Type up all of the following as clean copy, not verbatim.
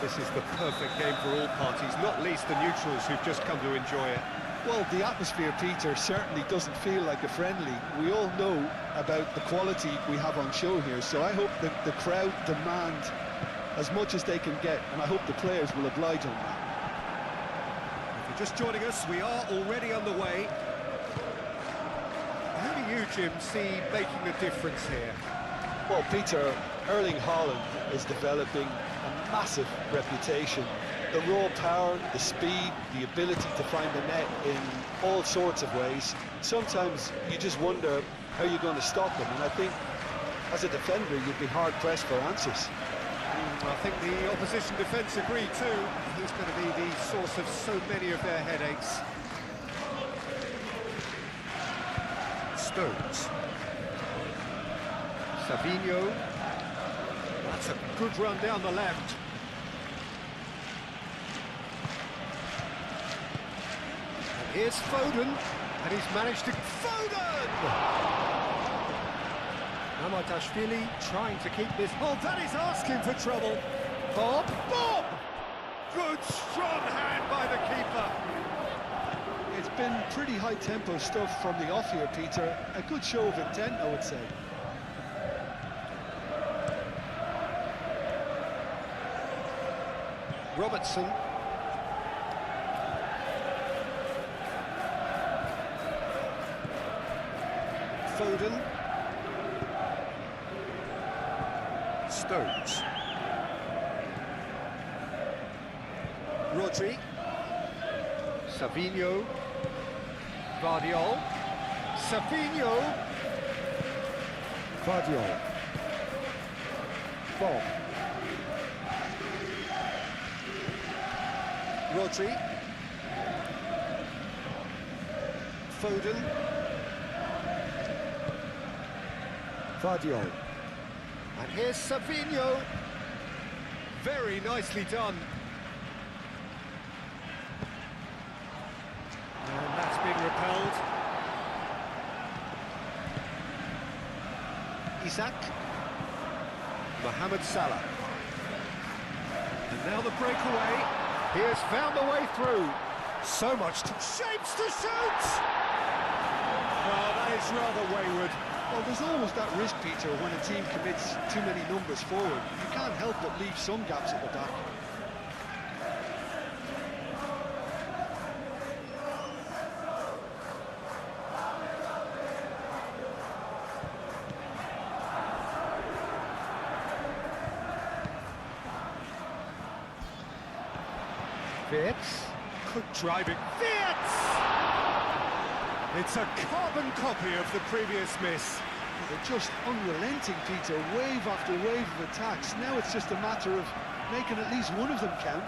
This is the perfect game for all parties, not least the neutrals who've just come to enjoy it. Well, the atmosphere, Peter, certainly doesn't feel like a friendly. We all know about the quality we have on show here, so I hope that the crowd demand as much as they can get, and I hope the players will oblige on that. If you're just joining us, we are already underway. Who do you, Jim, see making the difference here? Well, Peter, Erling Haaland is developing a massive reputation. The raw power, the speed, the ability to find the net in all sorts of ways. Sometimes you just wonder how you're going to stop him, and I think as a defender you'd be hard-pressed for answers. I think the opposition defence agree too. He's going to be the source of so many of their headaches. Stones. Savinho. That's a good run down the left. And here's Foden, and he's managed to... Foden! Amatashvili trying to keep this... Oh, that is asking for trouble. Bob! Good strong hand by the keeper. It's been pretty high-tempo stuff from the off here, Peter. A good show of intent, I would say. Robertson. Foden. Stones. Rodri. Savinho. Vardiol. Savinho. Vardiol. Bob. Rodri. Foden. Vardiol. And here's Savinho. Very nicely done. And that's been repelled. Isak. Mohamed Salah. And now the breakaway. He has found a way through. So much to... Shapes to shoot! Oh, that is rather wayward. Well, there's always that risk, Peter, when a team commits too many numbers forward. You can't help but leave some gaps at the back. Fitz. Good driving. Fitz! It's a carbon copy of the previous miss. They're just unrelenting, Peter, wave after wave of attacks. Now it's just a matter of making at least one of them count.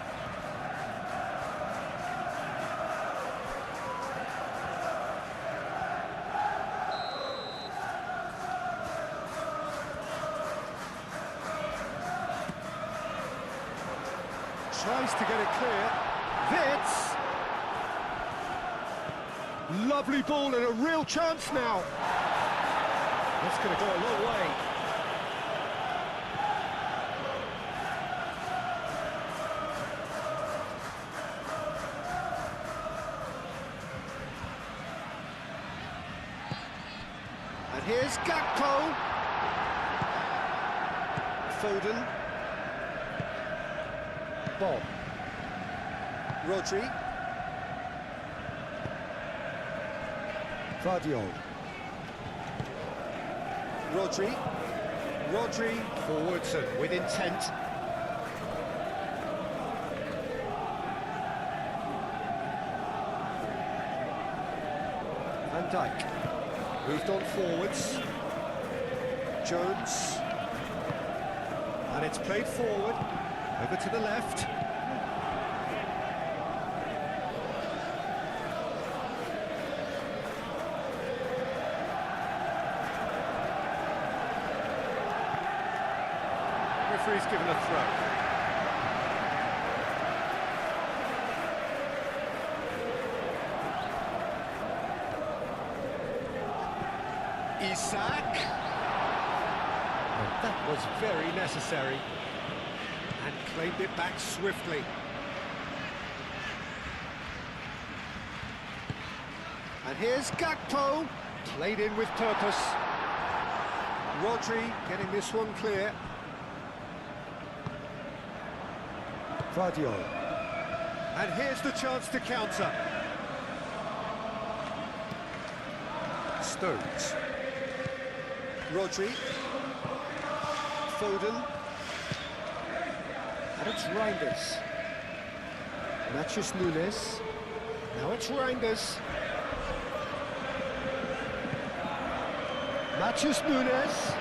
Tries to get it clear. Fitz! Lovely ball and a real chance now. That's going to go a long way. And here's Gakpo. Foden. Bob. Rodri. Vardiol. Rodri forwards and with intent. Van Dijk moved on forwards. Jones. And it's played forward. Over to the left. Referee's given a throw. Isak. And that was very necessary. And claimed it back swiftly. And here's Gakpo, played in with purpose. Rodri getting this one clear. Vardio. And here's the chance to counter. Stones. Rodri. Foden. And it's Reinders. Matheus Nunes. Now it's Reinders. Matheus Nunes.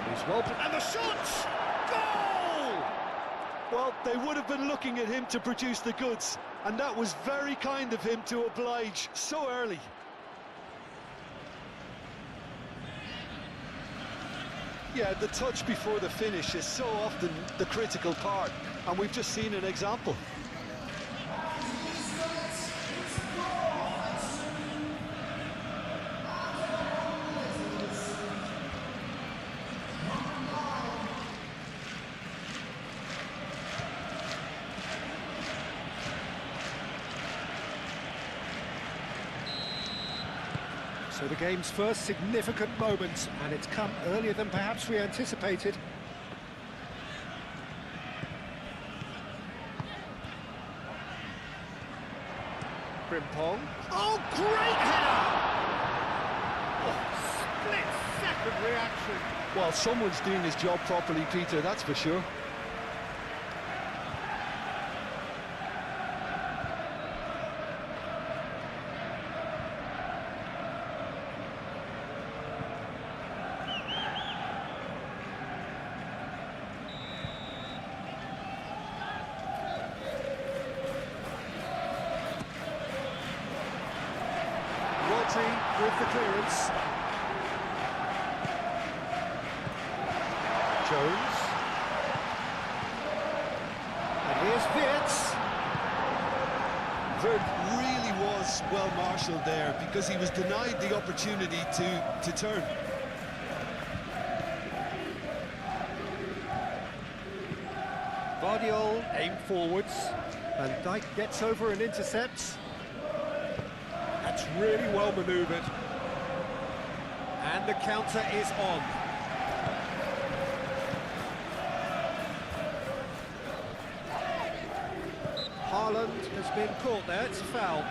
He's well... And the shot! Goal! Well, they would have been looking at him to produce the goods, and that was very kind of him to oblige so early. Yeah, the touch before the finish is so often the critical part, and we've just seen an example. So the game's first significant moment, and it's come earlier than perhaps we anticipated. Frimpong. Oh, great header! Oh, split-second reaction. Well, someone's doing his job properly, Peter, that's for sure. With the clearance. Jones. And here's Wirtz. Wirtz really was well marshalled there because he was denied the opportunity to turn. Vardiol aim forwards. And Dijk gets over and intercepts. That's really well manoeuvred. And the counter is on. Haaland has been caught there, it's a foul.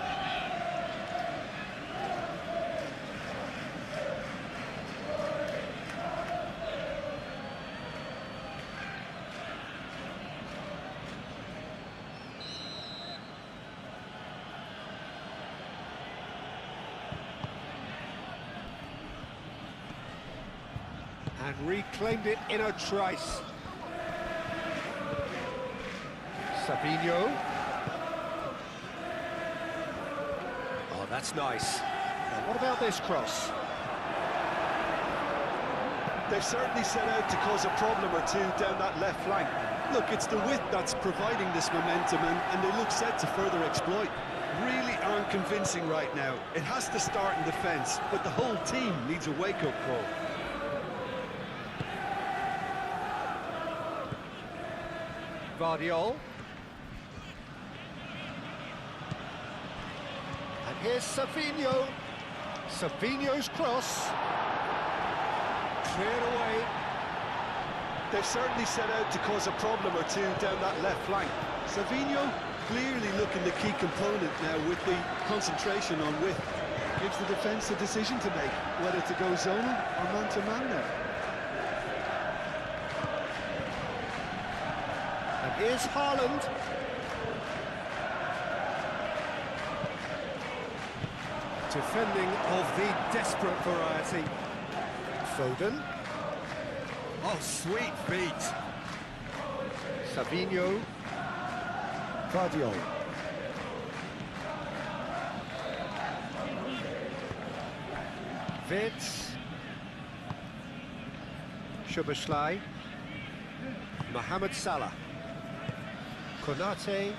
And reclaimed it in a trice. Savinho. Oh, that's nice. And what about this cross? They've certainly set out to cause a problem or two down that left flank. Look, it's the width that's providing this momentum, and they look set to further exploit. Really aren't convincing right now. It has to start in defence, but the whole team needs a wake-up call. Vardiol. And here's Savinho. Savinho's cross. Cleared away. They've certainly set out to cause a problem or two down that left flank. Savinho clearly looking the key component now with the concentration on width. Gives the defence a decision to make, whether to go zonal or man-to-man now. And here's Haaland. Defending of the desperate variety. Foden. Oh, sweet feet. Savinho. Vardiol. Wirtz. Szoboszlai. Mohamed Salah. Konate.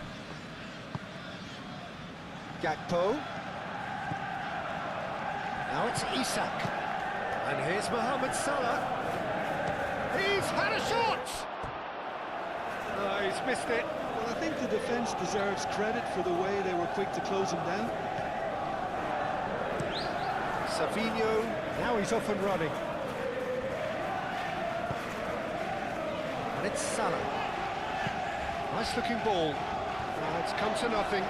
Gakpo. Now it's Isak. And here's Mohamed Salah. He's had a shot! Oh, he's missed it. Well, I think the defence deserves credit for the way they were quick to close him down. Savinho, now he's off and running. And it's Salah. Nice looking ball. It's come to nothing.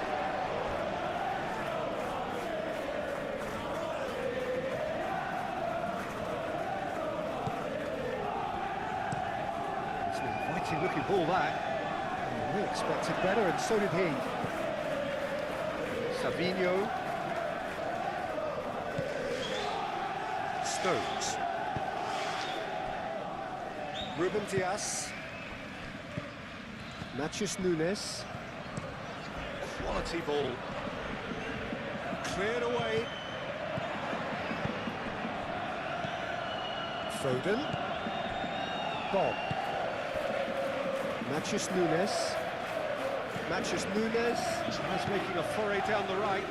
It's an inviting looking ball, that. We expected better, and so did he. Savinho. Stones. Ruben Dias. Matheus Nunes. Quality ball. Cleared away. Foden. Bob. Matheus Nunes. Matheus Nunes tries making a foray down the right.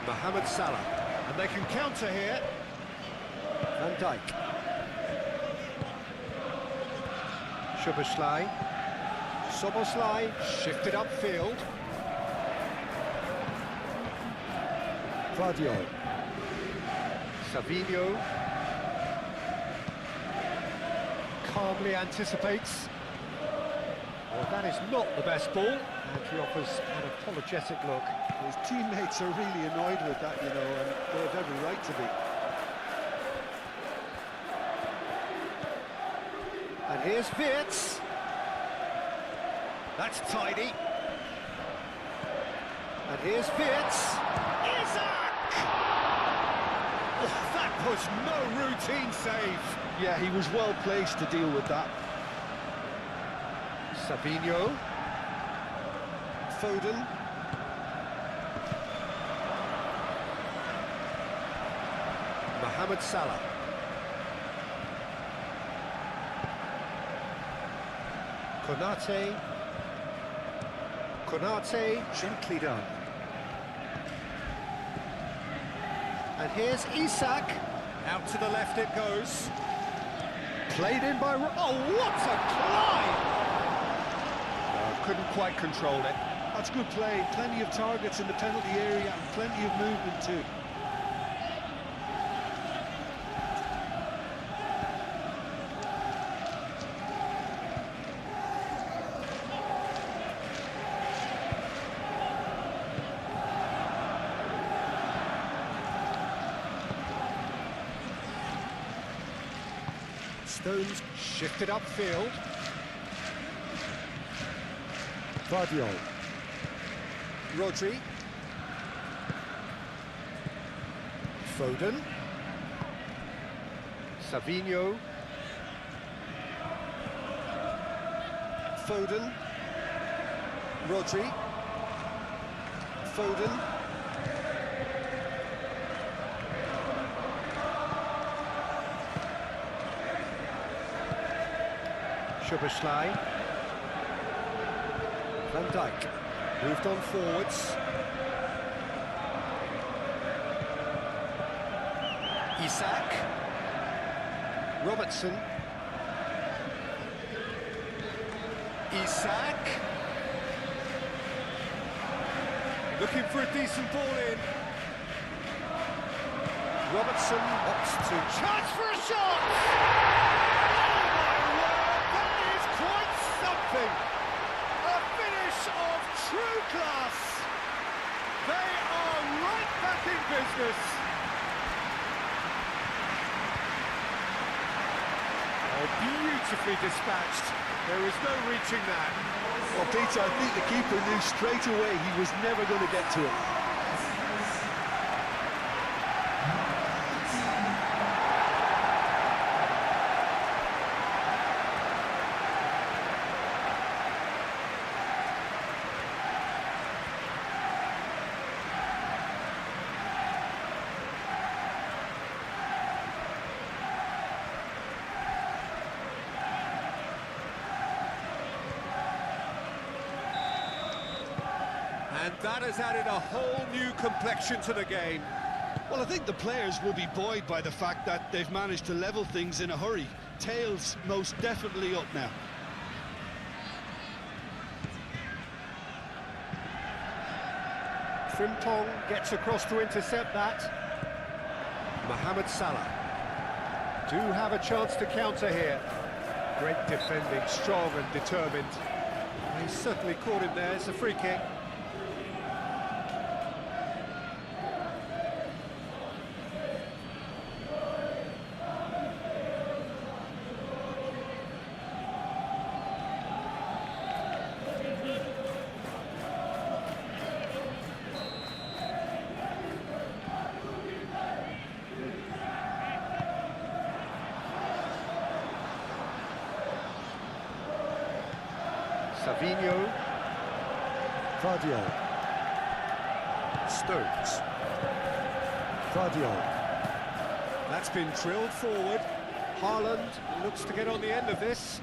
Mohamed Salah. And they can counter here. Van Dijk. Szoboszlai. Szoboszlai shifted upfield. Vardiol. Savinho. Calmly anticipates. Well, that is not the best ball. And he offers an apologetic look. His teammates are really annoyed with that, you know, and they have every right to be. And here's Wirtz. That's tidy. And here's Wirtz. Isaac! Oh, that was no routine save. Yeah, he was well placed to deal with that. Savinho. Foden. Mohamed Salah. Konate. Konate, gently done. And here's Isak. Out to the left it goes. Played in by... Oh, what a climb! Couldn't quite control it. That's good play. Plenty of targets in the penalty area and plenty of movement too. Stones shifted upfield. Vardiol. Rodri. Foden. Savinho. Foden. Rodri. Foden. Szoboszlai. Van Dijk moved on forwards. Isak. Robertson. Isak. Looking for a decent ball in. Robertson opts to chance for a shot! A finish of true class. They are right back in business. Oh, beautifully dispatched. There is no reaching that. Well, Peter, I think the keeper knew straight away he was never going to get to it. And that has added a whole new complexion to the game. Well, I think the players will be buoyed by the fact that they've managed to level things in a hurry. tail's most definitely up now. Frimpong gets across to intercept that. Mohamed Salah do have a chance to counter here. Great defending, strong and determined. He's certainly caught him there. It's a free kick. Savinho, Vardiol. Stones. Vardiol. That's been drilled forward. Haaland looks to get on the end of this.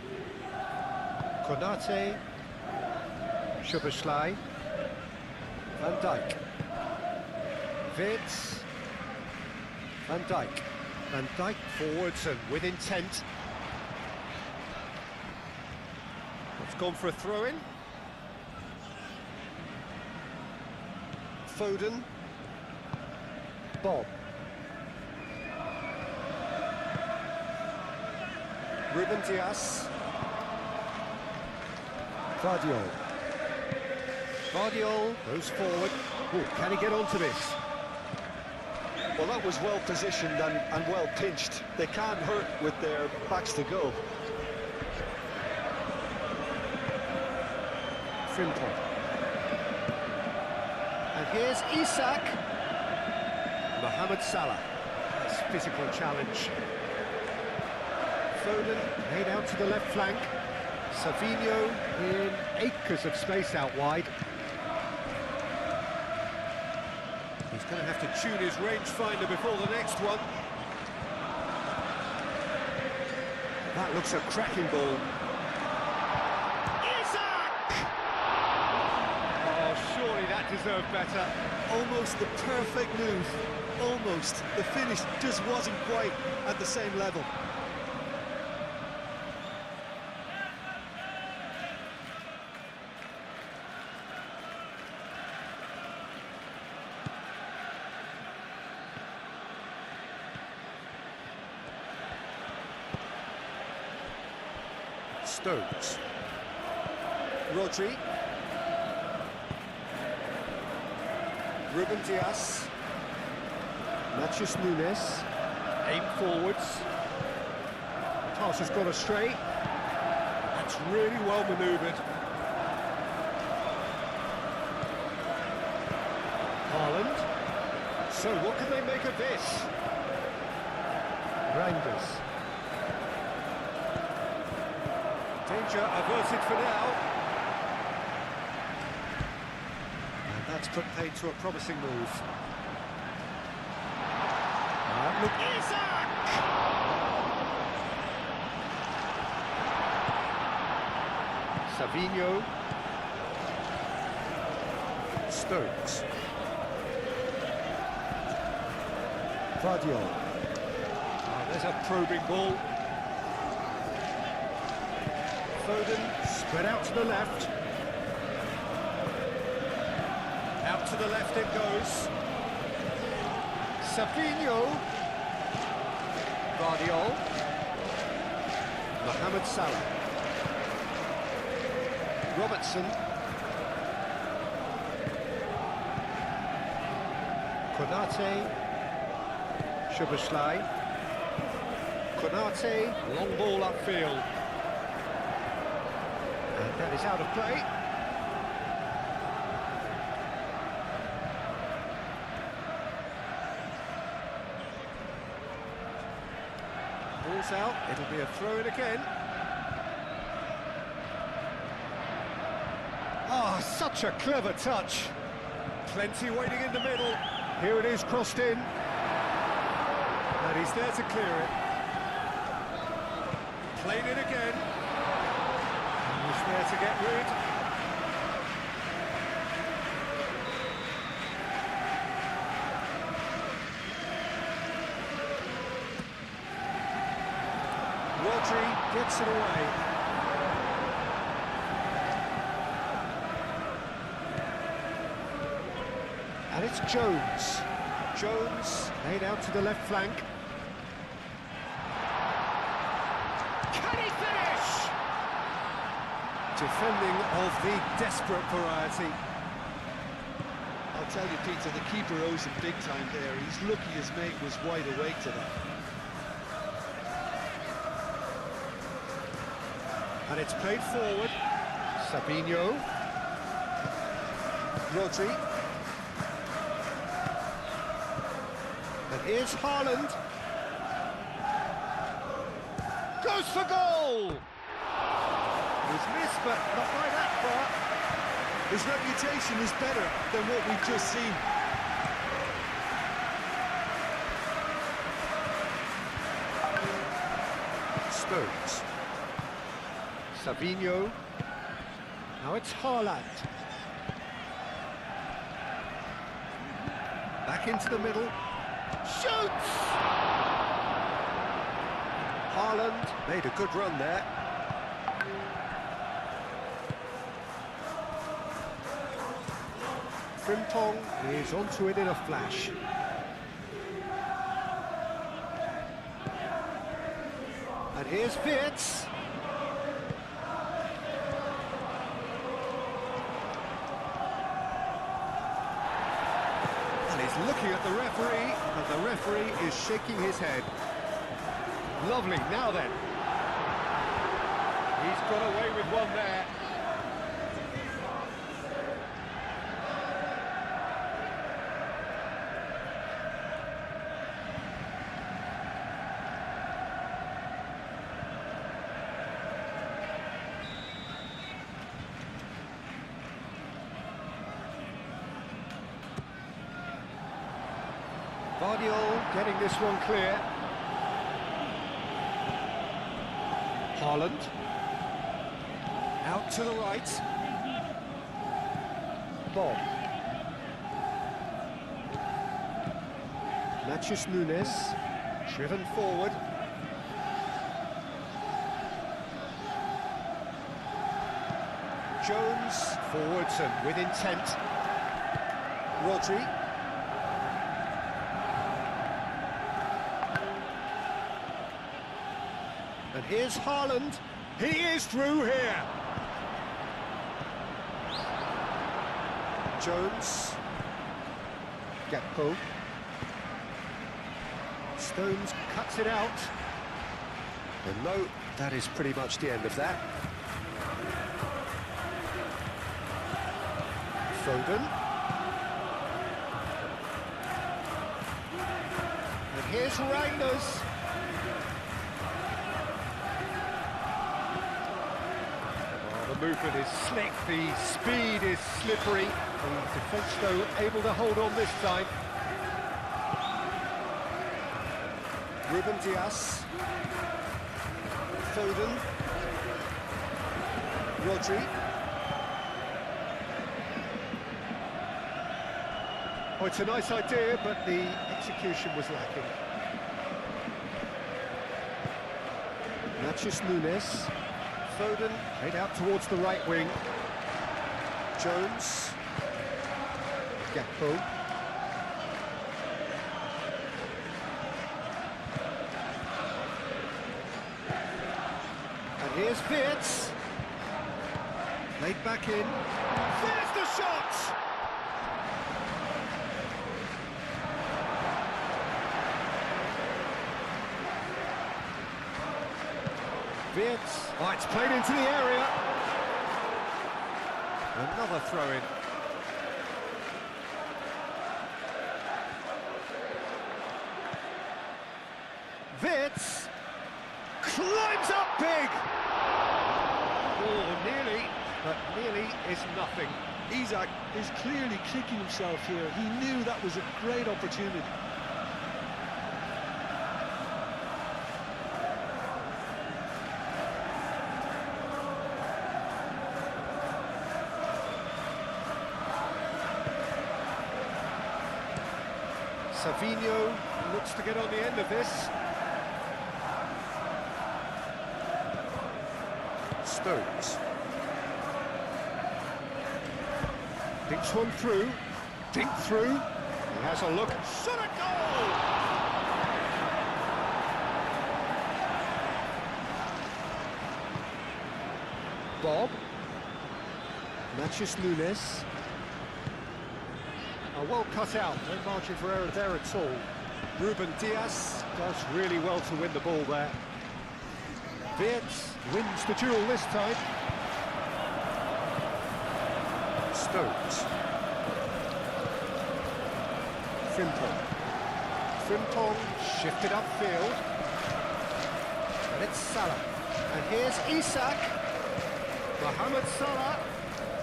Konate, Szoboszlai, Van Dijk, Wirtz, Van Dijk. Van Dijk forwards and with intent. It's gone for a throw-in. Foden. Bob. Ruben Dias. Vardiol. Guardiol goes forward. Ooh, can he get onto this? Well, that was well positioned and well pinched. They can't hurt with their backs to goal. Frimpong. And here's Isak. Mohamed Salah. Nice physical challenge. Foden laid out to the left flank. Savinho in acres of space out wide. He's going to have to tune his rangefinder before the next one. That looks a cracking ball. Surely that deserved better. Almost the perfect move. Almost. The finish just wasn't quite at the same level. Stones. Rodri. Ruben Dias. Matheus Nunes. Aim forwards. Pass has gone astray. That's really well manoeuvred. Haaland. So what can they make of this? Reinders. Danger averted for now. That's put paid to a promising move. Look, Isak! Savinho. Stones. Vardiol. Oh, there's a probing ball. Foden spread out to the left. Out to the left it goes. Savinho. Guardiol. Mohamed Salah. Robertson. Konate. Szoboszlai. Konate. Long ball upfield. And that is out of play. Ball's out, it'll be a throw-in again. Ah, such a clever touch. Plenty waiting in the middle. Here it is, crossed in. And he's there to clear it. Played it again. And he's there to get rid. Rodri gets it away. And it's Jones. Jones laid out to the left flank. Can he finish? Defending of the desperate variety. I'll tell you, Peter, the keeper owes him big time there. He's lucky his mate was wide awake to that. And it's played forward. Sabinho. Rodri. And here's Haaland. Goes for goal! It was missed, but not by that far. His reputation is better than what we've just seen. Stones. Sabinho. Now it's Haaland. Back into the middle. Shoots! Haaland made a good run there. Frimpong is onto it in a flash. And here's Wirtz. And he's looking at the referee, and the referee is shaking his head. Lovely, now then. He's got away with one there. Guardiola getting this one clear. Haaland. Out to the right. Bob. Matheus Nunes. Driven forward. Jones forwards and with intent. Rodri. And here's Haaland. He is through here. Jones. Gakpo. Stones cuts it out. And no, that is pretty much the end of that. Foden. And here's Reinders. The movement is slick, the speed is slippery. The defence, though, able to hold on this time. Ruben Dias. Foden. Rodri. Oh, it's a nice idea, but the execution was lacking. Matheus Nunes. Foden played out towards the right wing. Jones. Gakpo. And here's Wirtz. Laid back in. There's the shot! Wirtz. Oh, it's played into the area. Another throw-in. Wirtz climbs up big. Oh, nearly, but nearly is nothing. Isak is clearly kicking himself here. He knew that was a great opportunity. Savinho looks to get on the end of this. Stones. Dinks one through. Dink through. He has a look. Shot a goal! Bob. Matches Nunes. Well cut out, no margin for error there at all. Ruben Diaz does really well to win the ball there. Wirtz wins the duel this time. Stones. Frimpong shifted upfield. And it's Salah. And here's Isak. Mohamed Salah.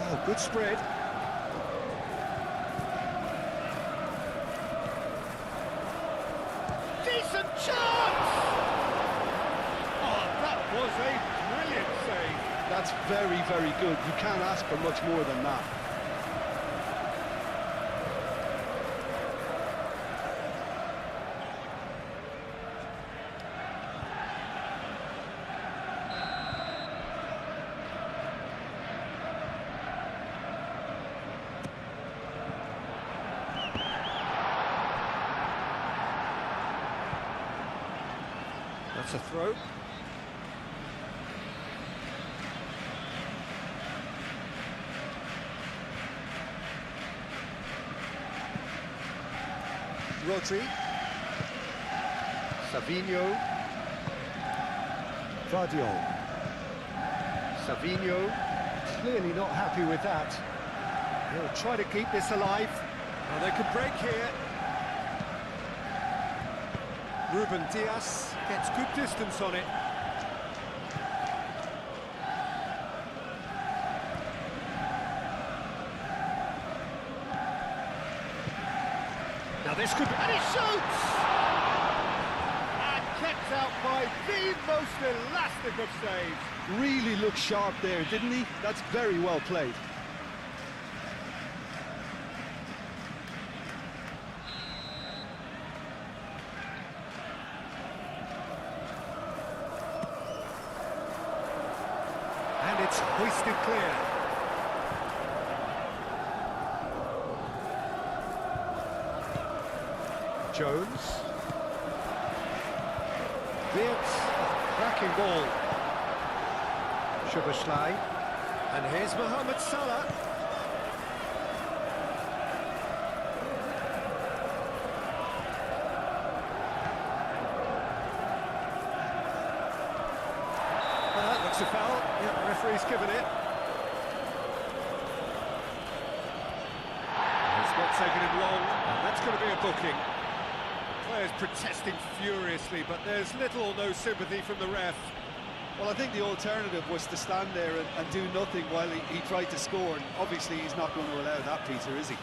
Oh, good spread. Decent chance! Oh, that was a brilliant save. That's very, very good. You can't ask for much more than that. That's a throw. Rodri. Savinho. Savinho. Clearly not happy with that. He'll try to keep this alive. Well, they could break here. Ruben Diaz gets good distance on it. Now this could be... And he shoots! And kept out by the most elastic of saves. Really looked sharp there, didn't he? That's very well played. And it's hoisted clear. Jones. Wirtz, cracking ball. Szoboszlai. And here's Mohamed Salah. Well, that looks a foul. Yep, the referee's given it. It's not taken him long, and that's going to be a booking. Players protesting furiously, but there's little or no sympathy from the ref. Well, I think the alternative was to stand there and do nothing while he tried to score, and obviously he's not going to allow that, Peter, is he?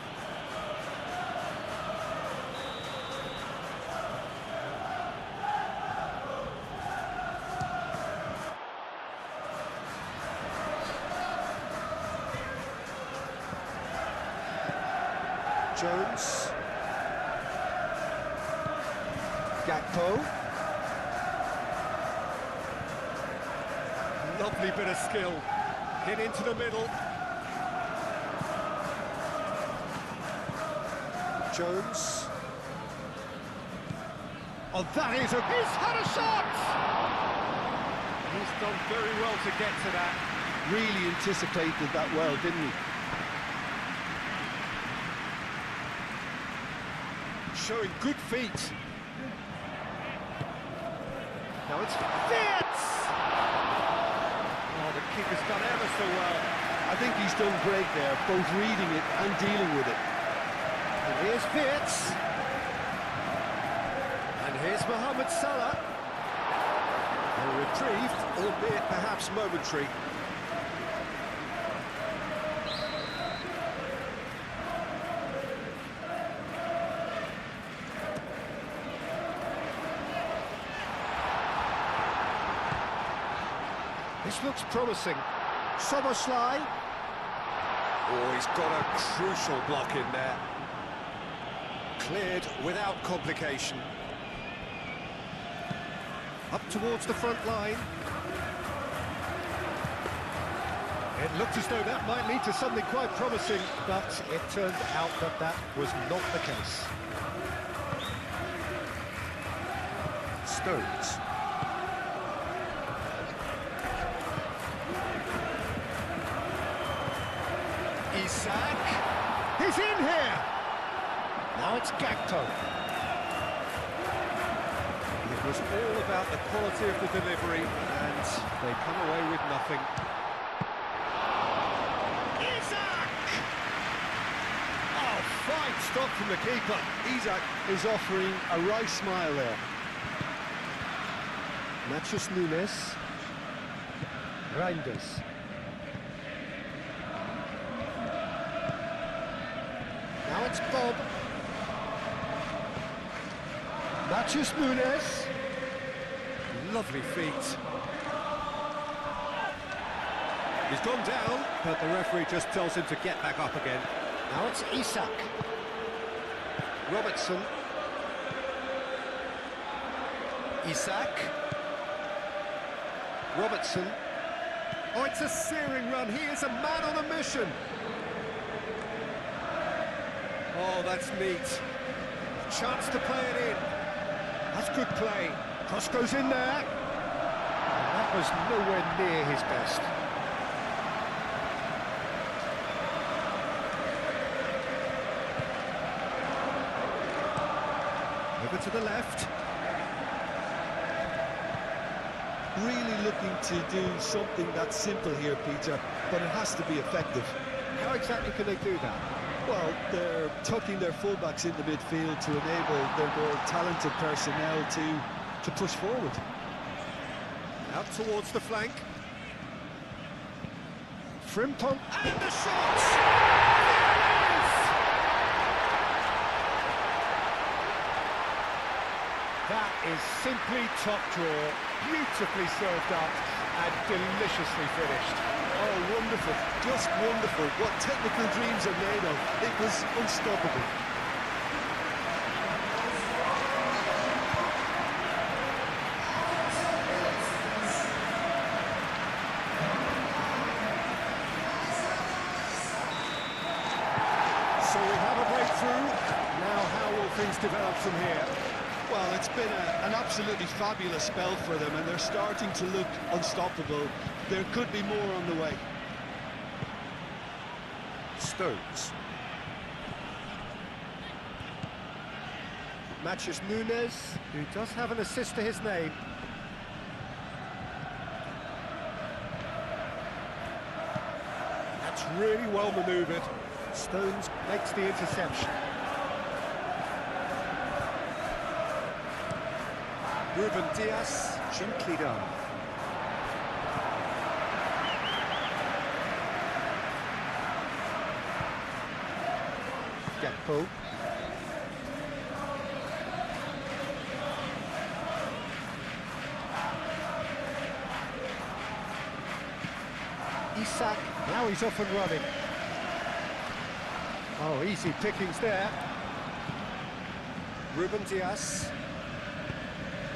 Jones. Gakpo. Lovely bit of skill. Hit into the middle. Jones. Oh, that is a... He's had a shot! He's done very well to get to that. Really anticipated that well, didn't he? Showing good feet. Now it's Wirtz! Oh, the keeper's done ever so well. I think he's done great there, both reading it and dealing with it. And here's Wirtz. And here's Mohamed Salah. Well retrieved, albeit perhaps momentary. This looks promising. Szoboszlai. Oh, he's got a crucial block in there. Cleared without complication. Up towards the front line. It looked as though that might lead to something quite promising, but it turned out that that was not the case. Stones. Isak, he's in here! Now it's Gakpo. It was all about the quality of the delivery, and they come away with nothing. Isak! Oh, fine stop from the keeper. Isak is offering a wry smile there. Matheus Nunes. Reinders. Now it's Bob. Matheus Nunes. Lovely feet. He's gone down, but the referee just tells him to get back up again. Now it's Isak. Robertson. Isak. Robertson. Oh, it's a searing run. He is a man on a mission. Oh, that's neat. Chance to play it in. That's good play. Cross goes in there. And that was nowhere near his best. Over to the left. Really looking to do something that's simple here, Peter, but it has to be effective. How exactly can they do that? Well, they're tucking their fullbacks in the midfield to enable their more talented personnel to push forward. Out towards the flank. Frimpong and the shot! That is simply top draw, beautifully served up and deliciously finished. Oh, wonderful, just wonderful. What technical dreams are made of. It was unstoppable. So we have a breakthrough. Now how will things develop from here? Well, it's been an absolutely fabulous spell for them, and they're starting to look unstoppable. There could be more on the way. Stones. Matheus Nunes, who does have an assist to his name. That's really well manoeuvred. Stones makes the interception. Ruben Dias, gently done. Gakpo. Isak, now he's off and running. Oh, easy pickings there. Ruben Dias.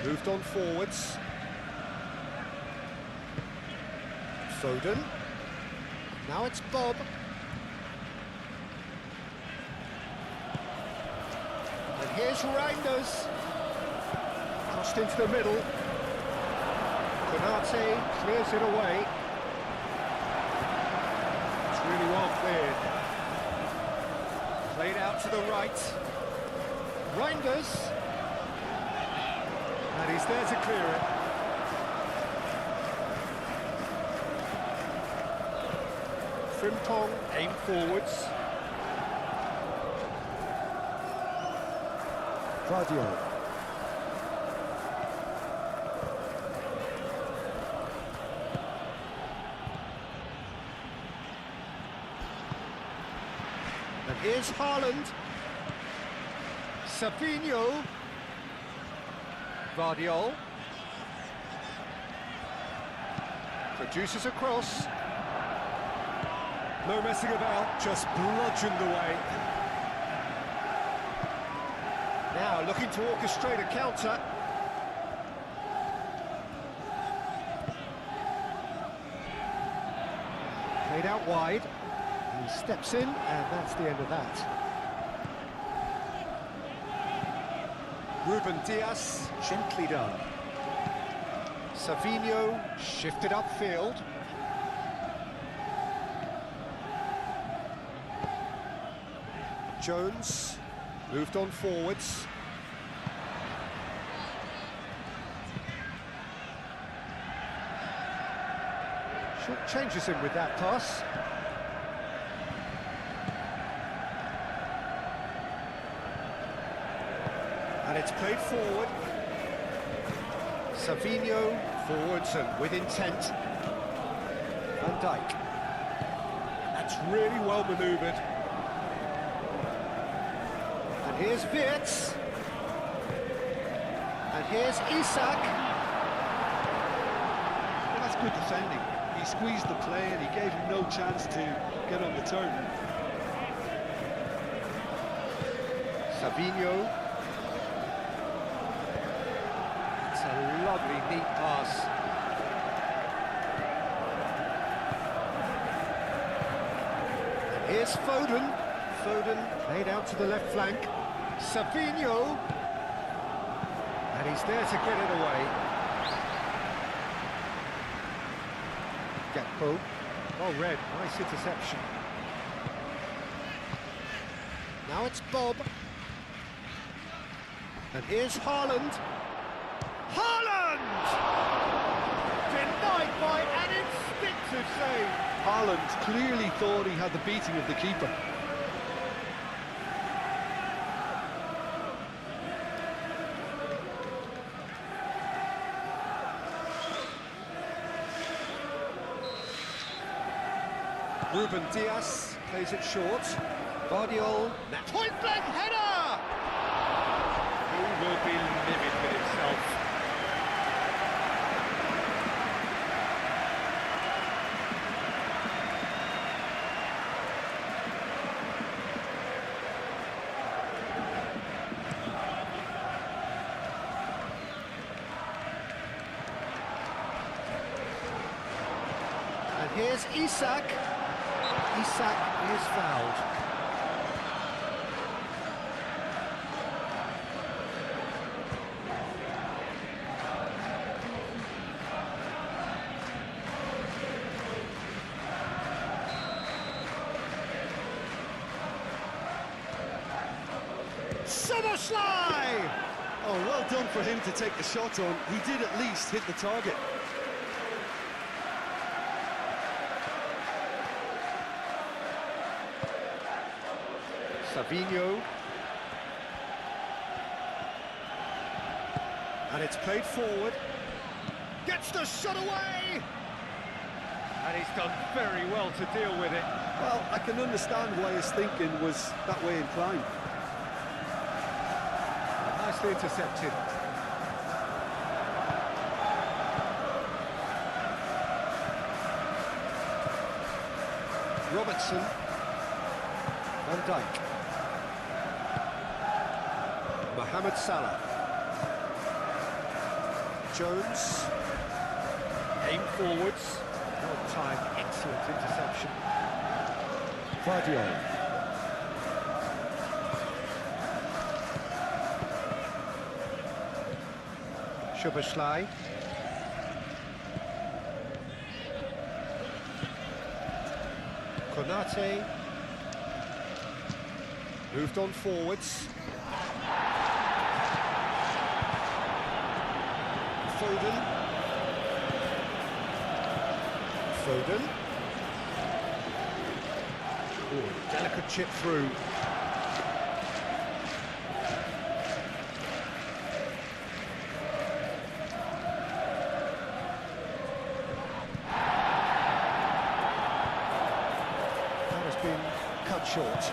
Moved on forwards. Foden. Now it's Bob. And here's Reinders. Crossed into the middle. Konate clears it away. It's really well cleared. Played out to the right. Reinders. And he's there to clear it. Frimpong aimed forwards. Claudio. And here's Haaland. Savinho. Vardiol. Produces a cross. No messing about, just bludgeoned away. Now looking to orchestrate a counter. Played Played out wide. He steps in, and that's the end of that. Ruben Dias, gently done. Savinho shifted upfield. Jones moved on forwards. Short changes him with that pass. And it's played forward. Savinho forwards and with intent. Van Dijk. That's really well manoeuvred. And here's Wirtz. And here's Isak. Well, that's good defending. He squeezed the play and he gave him no chance to get on the turn. Savinho. It's a lovely, neat pass. And here's Foden. Foden laid out to the left flank. Savinho. And he's there to get it away. Gakpo. Well read, nice interception. Now it's Bob. And here's Haaland. Haaland! Denied by an instinctive save. Haaland clearly thought he had the beating of the keeper. Ruben Dias plays it short. Guardiola. Point blank header! He will be livid with himself. And here's Isak. Isak is fouled. Soboslai! Oh, well done for him to take the shot on. He did at least hit the target. Savinho. And it's played forward. Gets the shot away! And he's done very well to deal with it. Well, I can understand why his thinking was that way inclined. Nicely intercepted. Robertson. Van Dijk. Mohamed Salah. Jones. Aim forwards. Well timed, excellent interception. Guardiola. Szoboszlai. Konate. Moved on forwards. Foden. Foden. Ooh, delicate chip through. That has been cut short.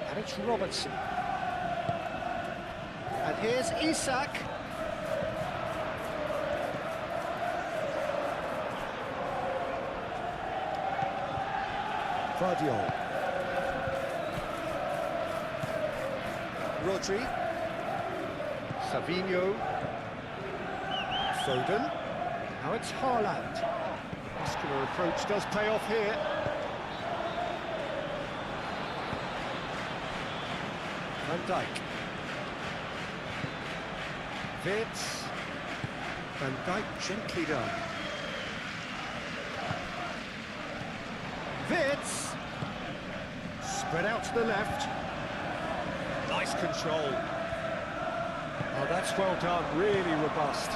And it's Robertson. And here's Isak. Guardiola. Rodri. Savinho. Foden. Now it's Haaland. Muscular approach does pay off here. Van Dijk. Wits. Van Dijk gently done. Wits. Spread out to the left. Nice control. Oh, that's well done, really robust.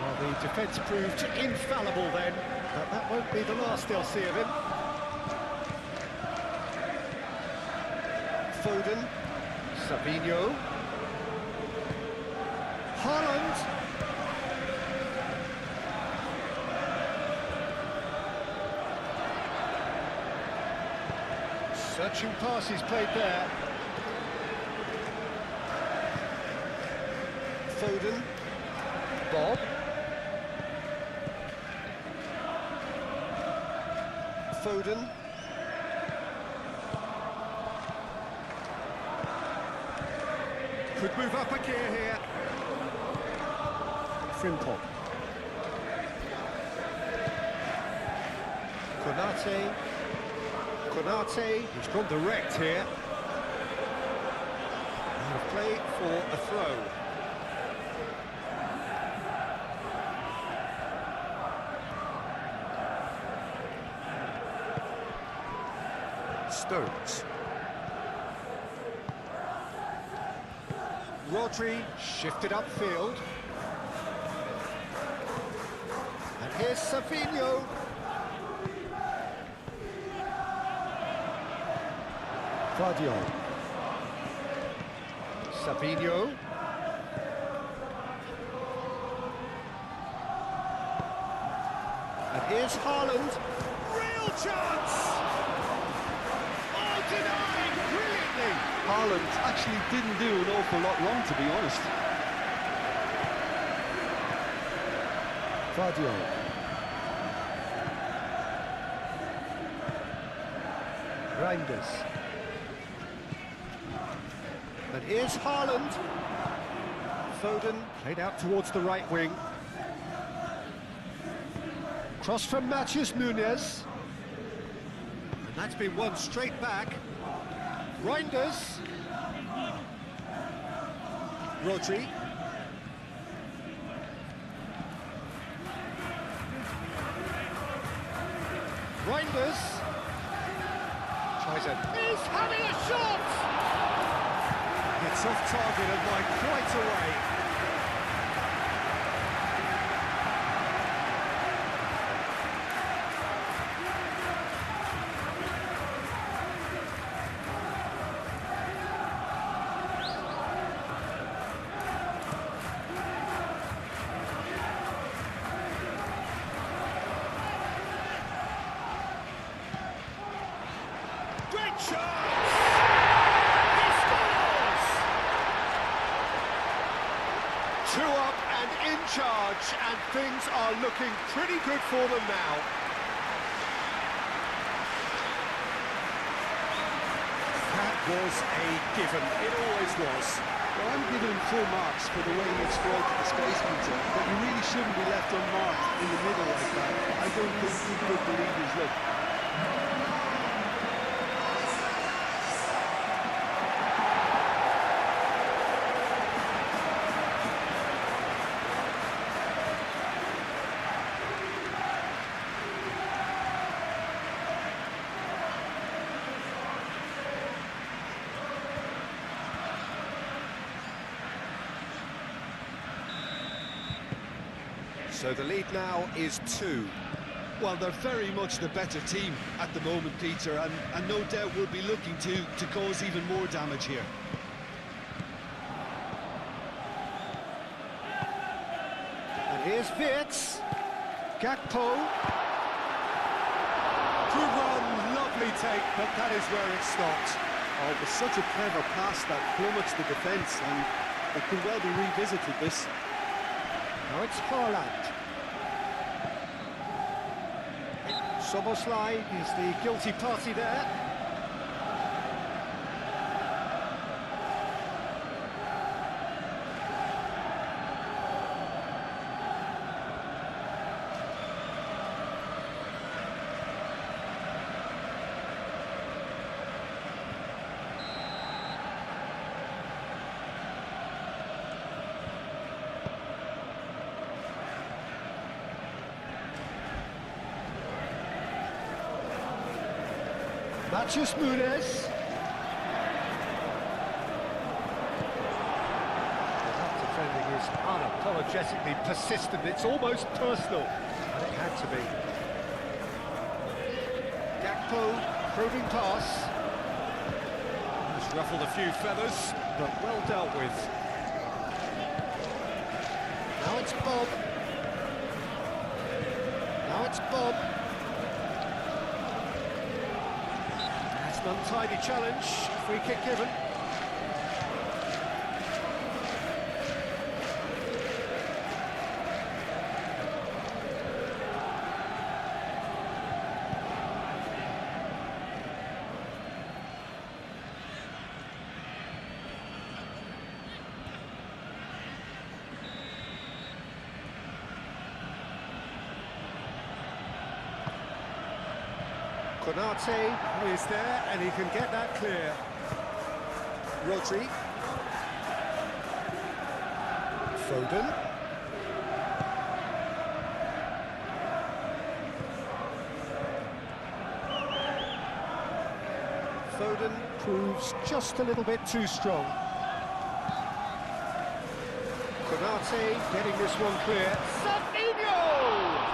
Well, the defence proved infallible then, but that won't be the last they'll see of him. Foden. Savinho. Haaland. Searching passes played there. Foden. Bob. Foden. Could move up a gear here. Frimpong. Konate, who's gone direct here. And a play for a throw. Stones. Rodri shifted upfield. And here's Savinho. Guardiola. Savinho. And here's Haaland. Real chance! Oh, denied brilliantly! Haaland actually didn't do an awful lot wrong, to be honest. Guardiola. Reinders. And here's Haaland. Foden played out towards the right wing. Cross from Matheus Nunes. And that's been won straight back. Reinders. Rodri. Reinders. Tries it. He's having a shot! It's off target and by quite a way. Great chance! He scores! 2 up and in charge, and things are looking pretty good for them now. That was a given, it always was. Well, I'm giving him full marks for the way he exploited the space, Peter, but you really shouldn't be left unmarked in the middle like that. I don't think he could believe his luck. So the lead now is 2. Well, they're very much the better team at the moment, Peter, and no doubt will be looking to cause even more damage here. And here's Wits. Gakpo. Good run, lovely take, but that is where it stopped. Oh, it was such a clever pass that plummets the defence, and it could well be revisited, this. Now it's Haaland. Soboslai is the guilty party there. Matheus Nunes. That defending is unapologetically persistent. It's almost personal, and it had to be. Gakpo, probing pass. He's ruffled a few feathers, but well dealt with. Now it's Bob. Now it's Bob. That's an untidy challenge. Free kick given. Konate is there, and he can get that clear. Rodri. Foden. Foden proves just a little bit too strong. Konate getting this one clear. Savinho!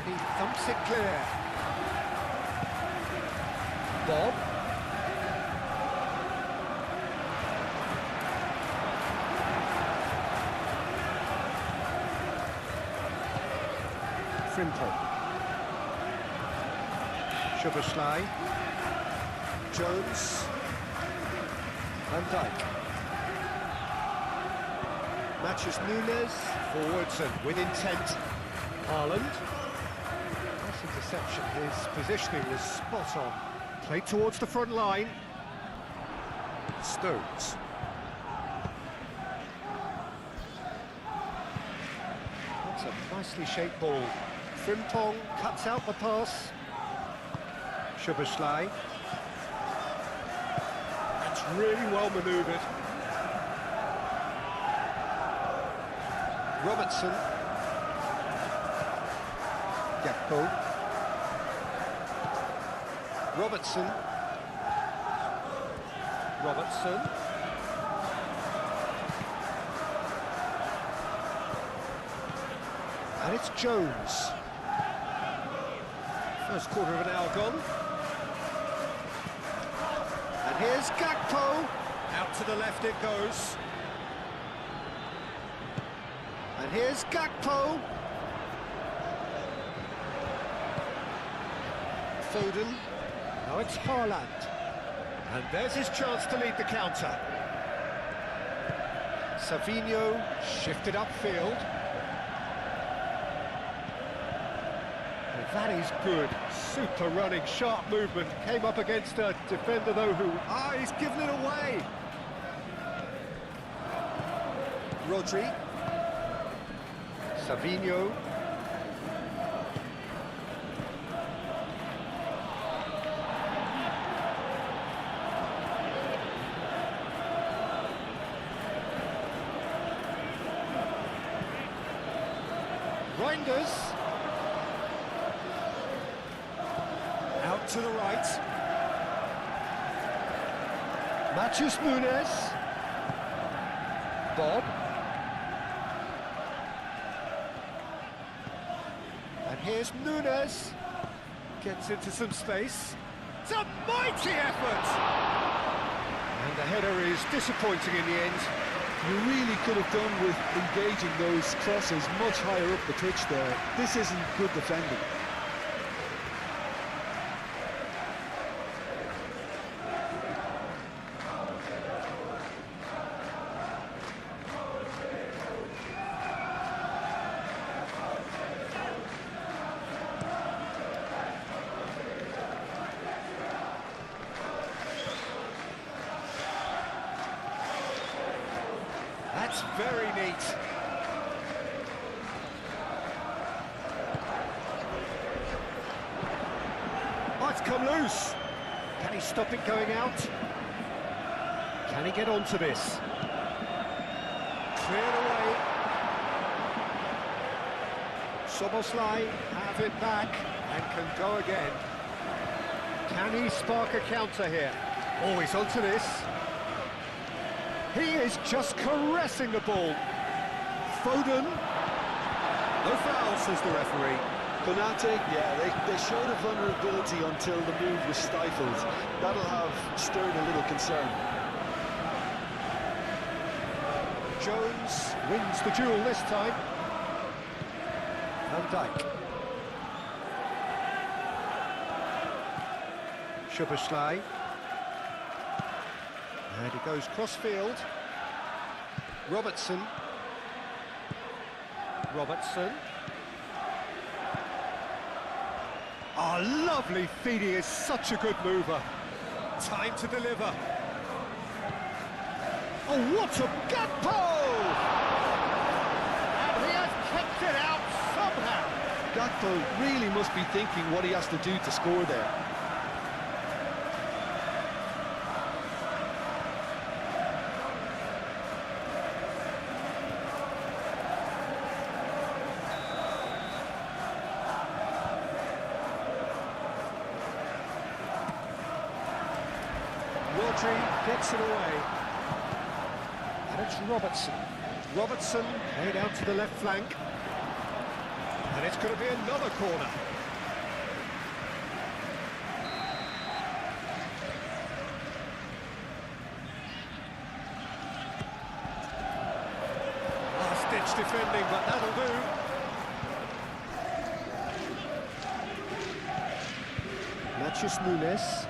He thumps it clear. Bob. Frimpong. Szoboszlai. Jones. Van Dijk. Matheus Nunes. Forwards and with intent. Haaland. Interception, his positioning was spot on. Played towards the front line. Stones. That's a nicely shaped ball. Frimpong cuts out the pass. Szoboszlai. That's really well manoeuvred. Robertson. Gakpo. Robertson. And it's Jones. First quarter of an hour gone. And here's Gakpo. Out to the left it goes. And here's Gakpo. Foden. Now it's Haaland. And there's his chance to lead the counter. Savinho shifted upfield. And that is good. Super running, sharp movement. Came up against a defender though who... he's given it away. Rodri. Savinho. Reinders. Out to the right. Matheus Nunes. Bob. And here's Nunes. Gets into some space. It's a mighty effort! And the header is disappointing in the end. You really could have done with engaging those crosses much higher up the pitch there. This isn't good defending. very neat. Oh, it's come loose. Can he stop it going out? Can he get onto this? Cleared away. Soboslai have it back and can go again. Can he spark a counter here? Oh, he's onto this. He is just caressing the ball. Foden. No foul, says the referee. Konate, yeah, they showed a vulnerability until the move was stifled. That'll have stirred a little concern. Jones wins the duel this time. Van Dijk. Szoboszlai. And he goes cross-field. Robertson. Oh, lovely feed. He is such a good mover. Time to deliver. Oh, what a Gakpo! And he has kept it out somehow. Gakpo really must be thinking what he has to do to score there. Rodri gets it away. And it's Robertson. Robertson laid out to the left flank. And it's going to be another corner. Last-ditch defending, but that'll do. Matheus Nunes.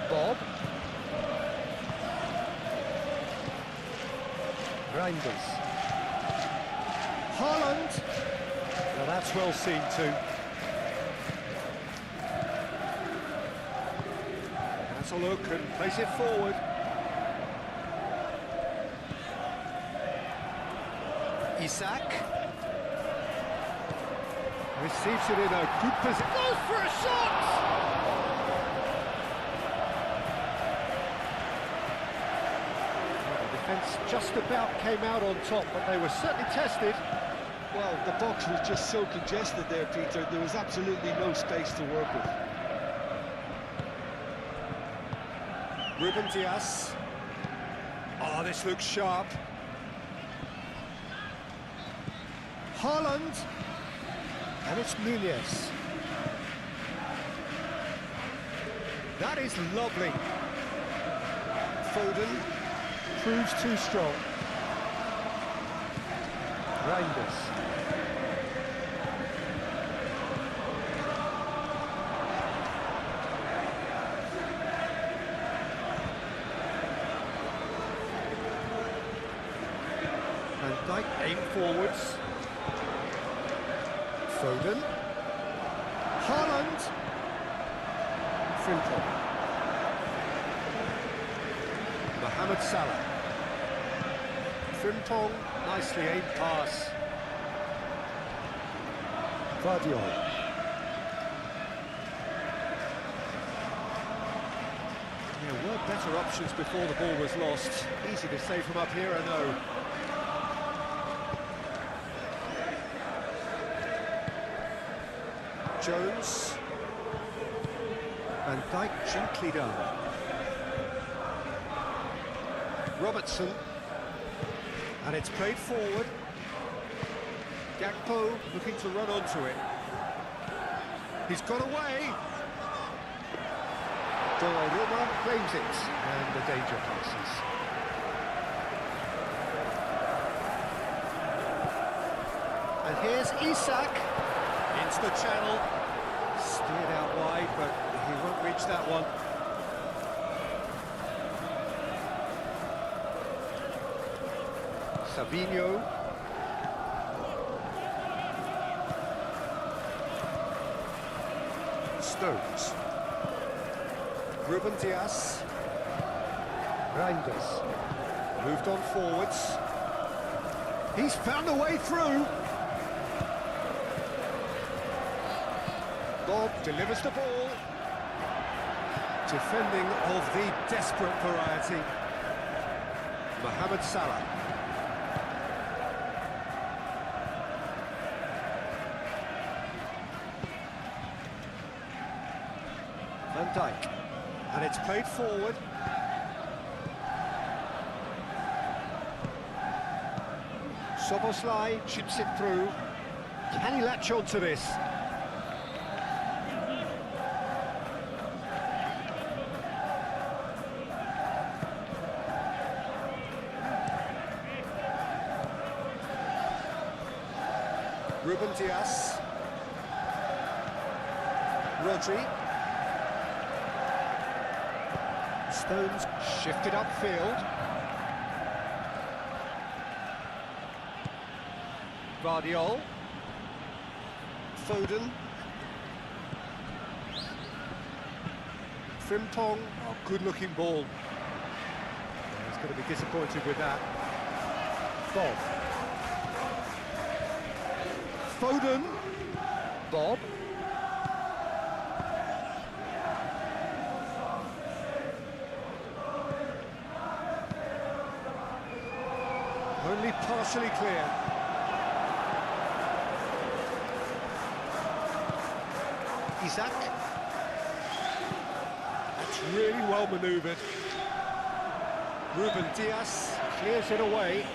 Bob. Reinders. Haaland. Now that's well seen too. Has a look and plays it forward. Isak. Receives it in a good position. Goes for a shot! Just about came out on top, but they were certainly tested. Well, the box was just so congested there, Peter. There was absolutely no space to work with. Ruben Dias. Oh, this looks sharp. Haaland. And it's Nunez. That is lovely. Foden. Proves too strong. Reinders. Van Dijk aim forwards. Foden. Haaland. Frimpong. Mohamed Salah. Frimpong, nicely aimed pass. Guardiola. There were better options before the ball was lost. Easy to say from up here, I know. Jones. Van Dijk gently done. Robertson. And it's played forward. Gakpo looking to run onto it. He's got away. Donnarumma claims it, and the danger passes. And here's Isak into the channel. Steered out wide, but he won't reach that one. Savinho. Stones. Ruben Dias. Reinders. Moved on forwards. He's found a way through. Bob delivers the ball. Defending of the desperate variety. Mohamed Salah. Van Dijk. And it's played forward. Soboslai chips it through. Can he latch on to this? Ruben Dias. Rodri. Stones shifted upfield. Guardiola. Foden. Frimpong. Oh, good-looking ball. He's going to be disappointed with that. Bob. Foden. Bob. Only partially clear. Isaac. That's really well manoeuvred. Ruben Dias clears it away.